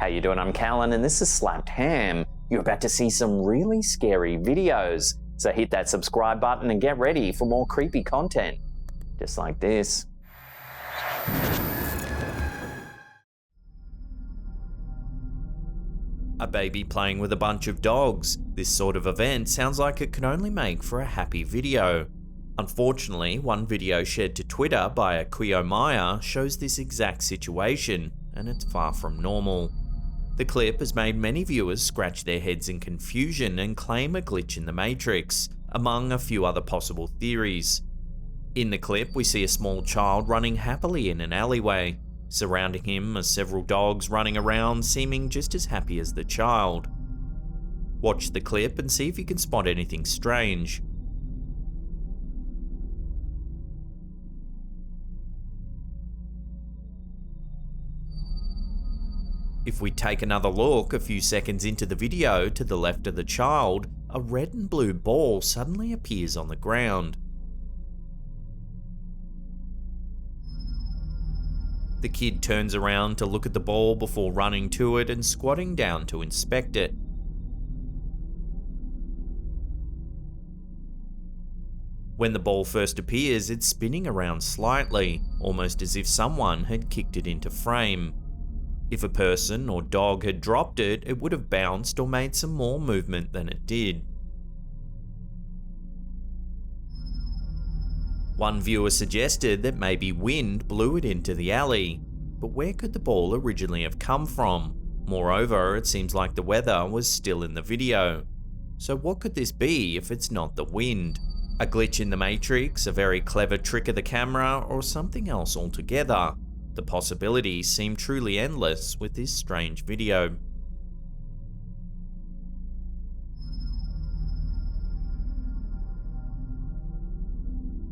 How you doing? I'm Callan and this is Slapped Ham. You're about to see some really scary videos. So hit that subscribe button and get ready for more creepy content. Just like this. A baby playing with a bunch of dogs. This sort of event sounds like it can only make for a happy video. Unfortunately, one video shared to Twitter by a Quio Maya shows this exact situation, and it's far from normal. The clip has made many viewers scratch their heads in confusion and claim a glitch in the Matrix, among a few other possible theories. In the clip, we see a small child running happily in an alleyway. Surrounding him are several dogs running around, seeming just as happy as the child. Watch the clip and see if you can spot anything strange. If we take another look a few seconds into the video, to the left of the child, a red and blue ball suddenly appears on the ground. The kid turns around to look at the ball before running to it and squatting down to inspect it. When the ball first appears, it's spinning around slightly, almost as if someone had kicked it into frame. If a person or dog had dropped it, it would have bounced or made some more movement than it did. One viewer suggested that maybe wind blew it into the alley, but where could the ball originally have come from? Moreover, it seems like the weather was still in the video. So what could this be if it's not the wind? A glitch in the Matrix, a very clever trick of the camera, or something else altogether? The possibilities seem truly endless with this strange video.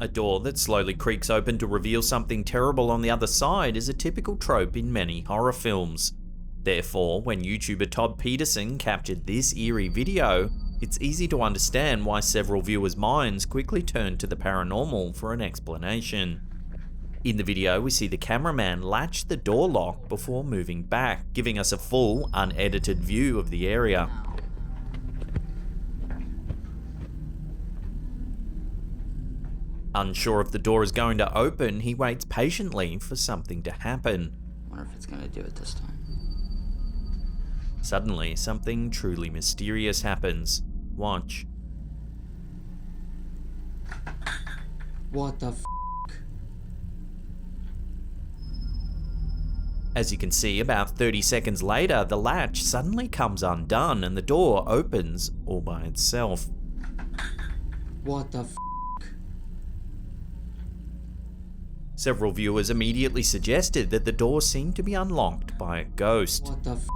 A door that slowly creaks open to reveal something terrible on the other side is a typical trope in many horror films. Therefore, when YouTuber Todd Peterson captured this eerie video, it's easy to understand why several viewers' minds quickly turned to the paranormal for an explanation. In the video, we see the cameraman latch the door lock before moving back, giving us a full, unedited view of the area. Unsure if the door is going to open, he waits patiently for something to happen. Wonder if it's gonna do it this time. Suddenly, something truly mysterious happens. Watch. What the f***? As you can see, about 30 seconds later, the latch suddenly comes undone and the door opens all by itself. What the f***? Several viewers immediately suggested that the door seemed to be unlocked by a ghost. What the f***?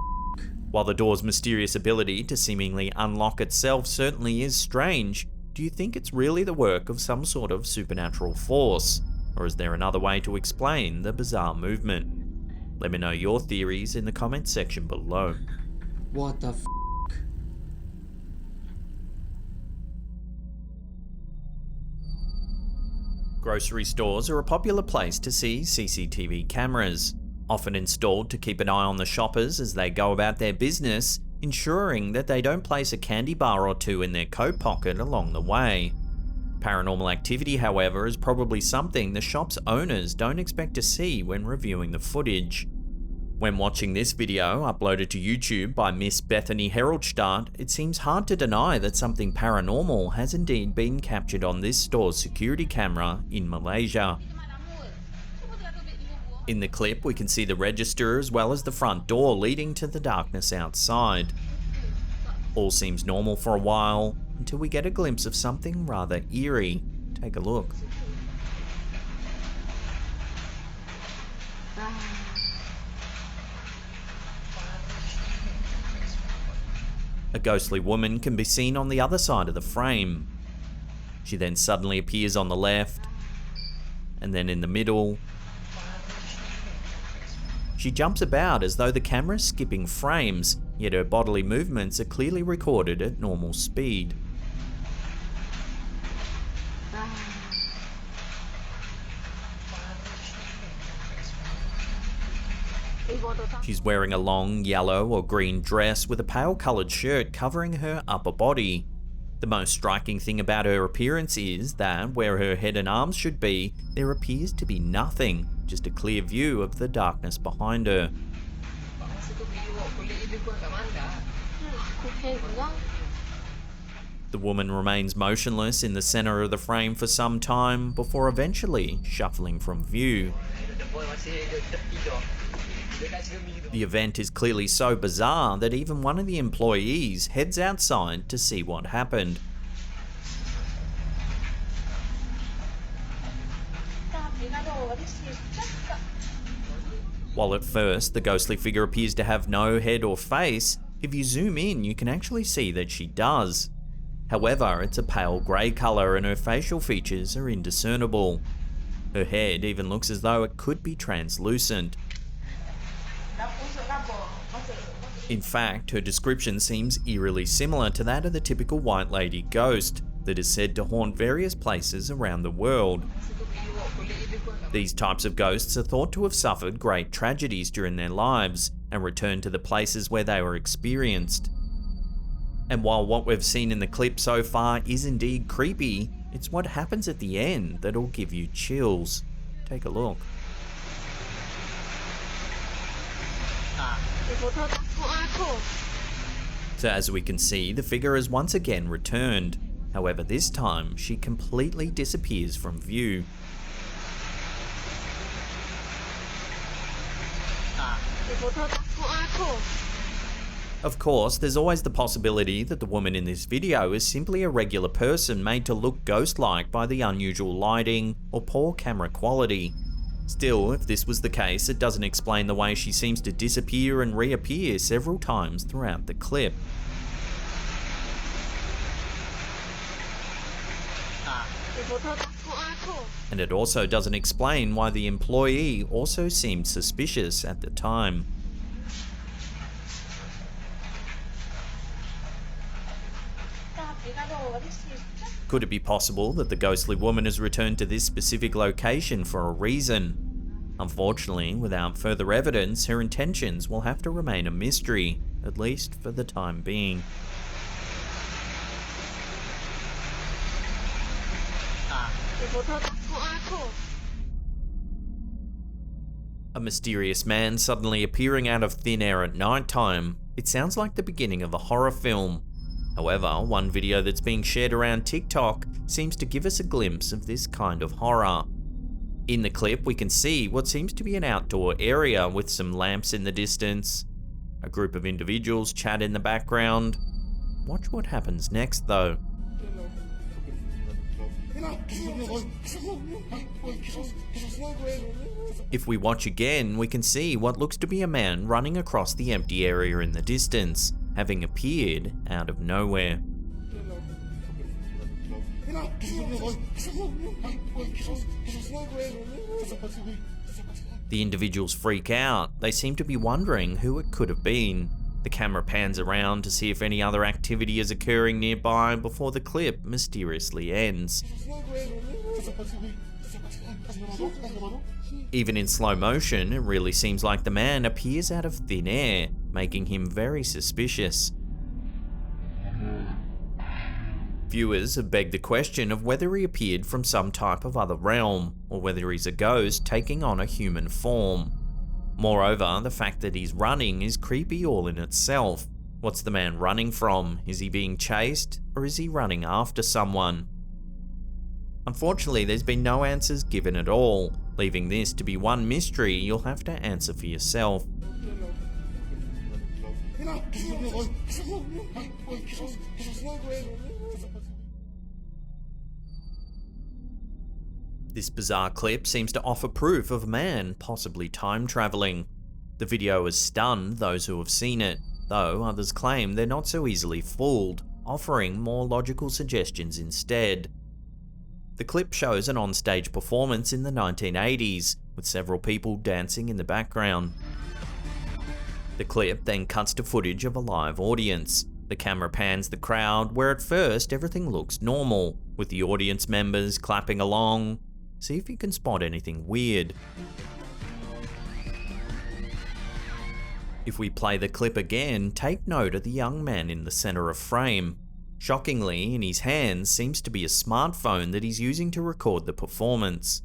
While the door's mysterious ability to seemingly unlock itself certainly is strange, do you think it's really the work of some sort of supernatural force? Or is there another way to explain the bizarre movement? Let me know your theories in the comments section below. What the f***? Grocery stores are a popular place to see CCTV cameras, often installed to keep an eye on the shoppers as they go about their business, ensuring that they don't place a candy bar or two in their coat pocket along the way. Paranormal Activity, however, is probably something the shop's owners don't expect to see when reviewing the footage. When watching this video, uploaded to YouTube by Miss Bethany Heroldstadt, it seems hard to deny that something paranormal has indeed been captured on this store's security camera in Malaysia. In the clip, we can see the register as well as the front door leading to the darkness outside. All seems normal for a while, until we get a glimpse of something rather eerie. Take a look. A ghostly woman can be seen on the other side of the frame. She then suddenly appears on the left, and then in the middle. She jumps about as though the camera's skipping frames, yet her bodily movements are clearly recorded at normal speed. She's wearing a long yellow or green dress with a pale coloured shirt covering her upper body. The most striking thing about her appearance is that where her head and arms should be, there appears to be nothing, just a clear view of the darkness behind her. The woman remains motionless in the centre of the frame for some time before eventually shuffling from view. The event is clearly so bizarre that even one of the employees heads outside to see what happened. While at first the ghostly figure appears to have no head or face, if you zoom in you can actually see that she does. However, it's a pale grey colour and her facial features are indiscernible. Her head even looks as though it could be translucent. In fact, her description seems eerily similar to that of the typical white lady ghost that is said to haunt various places around the world. These types of ghosts are thought to have suffered great tragedies during their lives and returned to the places where they were experienced. And while what we've seen in the clip so far is indeed creepy, it's what happens at the end that'll give you chills. Take a look. So as we can see, the figure has once again returned. However, this time she completely disappears from view. Of course, there's always the possibility that the woman in this video is simply a regular person made to look ghost-like by the unusual lighting or poor camera quality. Still, if this was the case, it doesn't explain the way she seems to disappear and reappear several times throughout the clip. And it also doesn't explain why the employee also seemed suspicious at the time. Could it be possible that the ghostly woman has returned to this specific location for a reason? Unfortunately, without further evidence, her intentions will have to remain a mystery, at least for the time being. A mysterious man suddenly appearing out of thin air at night time. It sounds like the beginning of a horror film. However, one video that's being shared around TikTok seems to give us a glimpse of this kind of horror. In the clip, we can see what seems to be an outdoor area with some lamps in the distance. A group of individuals chat in the background. Watch what happens next though. If we watch again, we can see what looks to be a man running across the empty area in the distance, having appeared out of nowhere. The individuals freak out. They seem to be wondering who it could have been. The camera pans around to see if any other activity is occurring nearby before the clip mysteriously ends. Even in slow motion, it really seems like the man appears out of thin air, making him very suspicious. Viewers have begged the question of whether he appeared from some type of other realm, or whether he's a ghost taking on a human form. Moreover, the fact that he's running is creepy all in itself. What's the man running from? Is he being chased, or is he running after someone? Unfortunately, there's been no answers given at all, leaving this to be one mystery you'll have to answer for yourself. This bizarre clip seems to offer proof of a man possibly time traveling. The video has stunned those who have seen it, though others claim they're not so easily fooled, offering more logical suggestions instead. The clip shows an onstage performance in the 1980s, with several people dancing in the background. The clip then cuts to footage of a live audience. The camera pans the crowd, where at first everything looks normal, with the audience members clapping along. See if you can spot anything weird. If we play the clip again, take note of the young man in the center of frame. Shockingly, in his hands seems to be a smartphone that he's using to record the performance.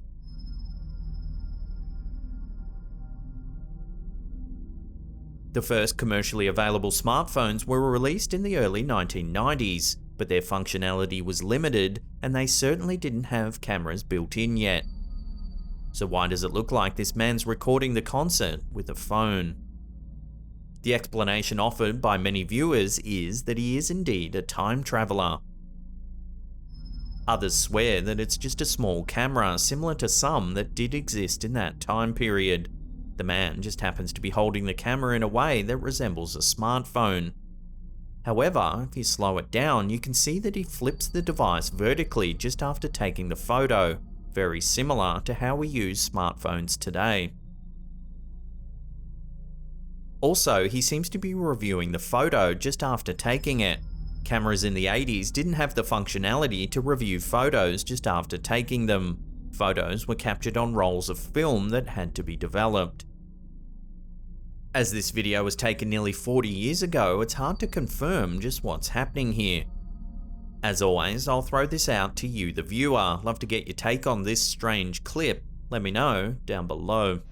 The first commercially available smartphones were released in the early 1990s, but their functionality was limited and they certainly didn't have cameras built in yet. So why does it look like this man's recording the concert with a phone? The explanation offered by many viewers is that he is indeed a time traveler. Others swear that it's just a small camera similar to some that did exist in that time period. The man just happens to be holding the camera in a way that resembles a smartphone. However, if you slow it down, you can see that he flips the device vertically just after taking the photo, very similar to how we use smartphones today. Also, he seems to be reviewing the photo just after taking it. Cameras in the 80s didn't have the functionality to review photos just after taking them. Photos were captured on rolls of film that had to be developed. As this video was taken nearly 40 years ago, it's hard to confirm just what's happening here. As always, I'll throw this out to you, the viewer. Love to get your take on this strange clip. Let me know down below.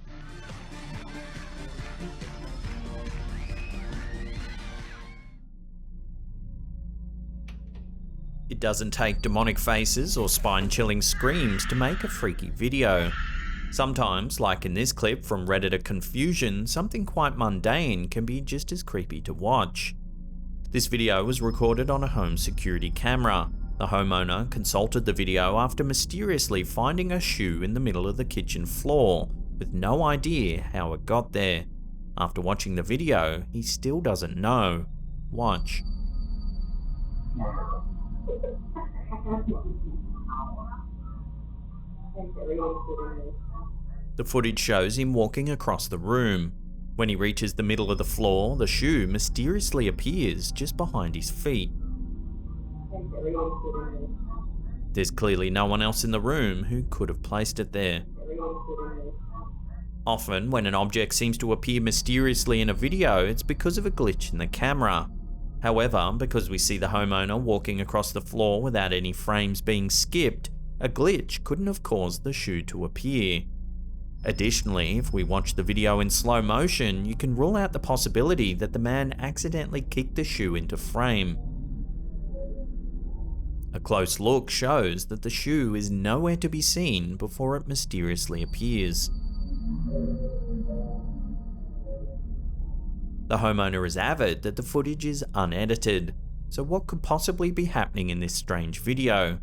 It doesn't take demonic faces or spine-chilling screams to make a freaky video. Sometimes, like in this clip from Redditor Confusion, something quite mundane can be just as creepy to watch. This video was recorded on a home security camera. The homeowner consulted the video after mysteriously finding a shoe in the middle of the kitchen floor, with no idea how it got there. After watching the video, he still doesn't know. Watch. The footage shows him walking across the room. When he reaches the middle of the floor, the shoe mysteriously appears just behind his feet. There's clearly no one else in the room who could have placed it there. Often, when an object seems to appear mysteriously in a video, it's because of a glitch in the camera. However, because we see the homeowner walking across the floor without any frames being skipped, a glitch couldn't have caused the shoe to appear. Additionally, if we watch the video in slow motion, you can rule out the possibility that the man accidentally kicked the shoe into frame. A close look shows that the shoe is nowhere to be seen before it mysteriously appears. The homeowner is avid that the footage is unedited, so what could possibly be happening in this strange video?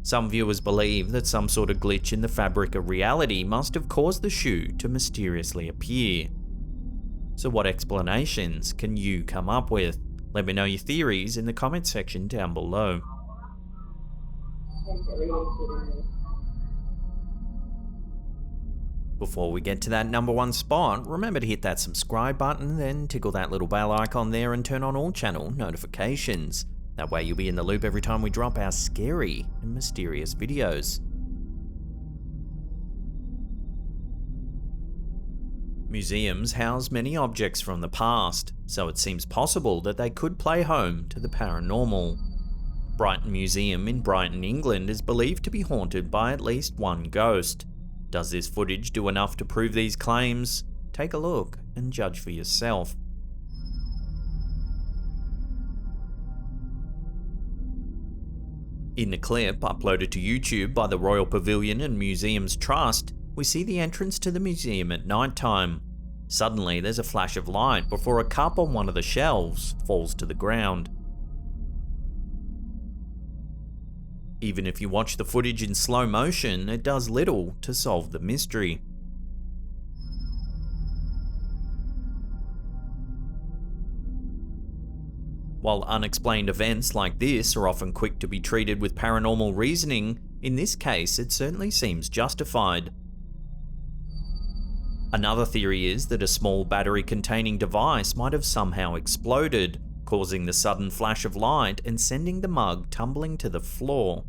Some viewers believe that some sort of glitch in the fabric of reality must have caused the shoe to mysteriously appear. So what explanations can you come up with? Let me know your theories in the comment section down below. Before we get to that #1 spot, remember to hit that subscribe button, then tickle that little bell icon there and turn on all channel notifications. That way you'll be in the loop every time we drop our scary and mysterious videos. Museums house many objects from the past, so it seems possible that they could play home to the paranormal. Brighton Museum in Brighton, England is believed to be haunted by at least one ghost. Does this footage do enough to prove these claims? Take a look and judge for yourself. In the clip uploaded to YouTube by the Royal Pavilion and Museums Trust, we see the entrance to the museum at night time. Suddenly there's a flash of light before a cup on one of the shelves falls to the ground. Even if you watch the footage in slow motion, it does little to solve the mystery. While unexplained events like this are often quick to be treated with paranormal reasoning, in this case it certainly seems justified. Another theory is that a small battery-containing device might have somehow exploded, causing the sudden flash of light and sending the mug tumbling to the floor.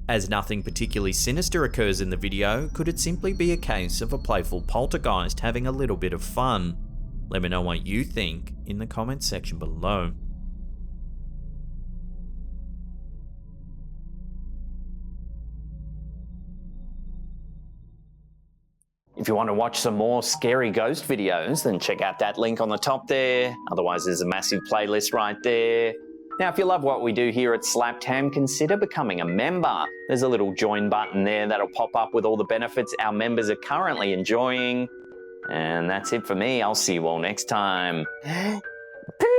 As nothing particularly sinister occurs in the video, could it simply be a case of a playful poltergeist having a little bit of fun? Let me know what you think in the comments section below. If you want to watch some more scary ghost videos, then check out that link on the top there. Otherwise, there's a massive playlist right there. Now, if you love what we do here at Slapped Ham, consider becoming a member. There's a little join button there that'll pop up with all the benefits our members are currently enjoying. And that's it for me. I'll see you all next time. Peace!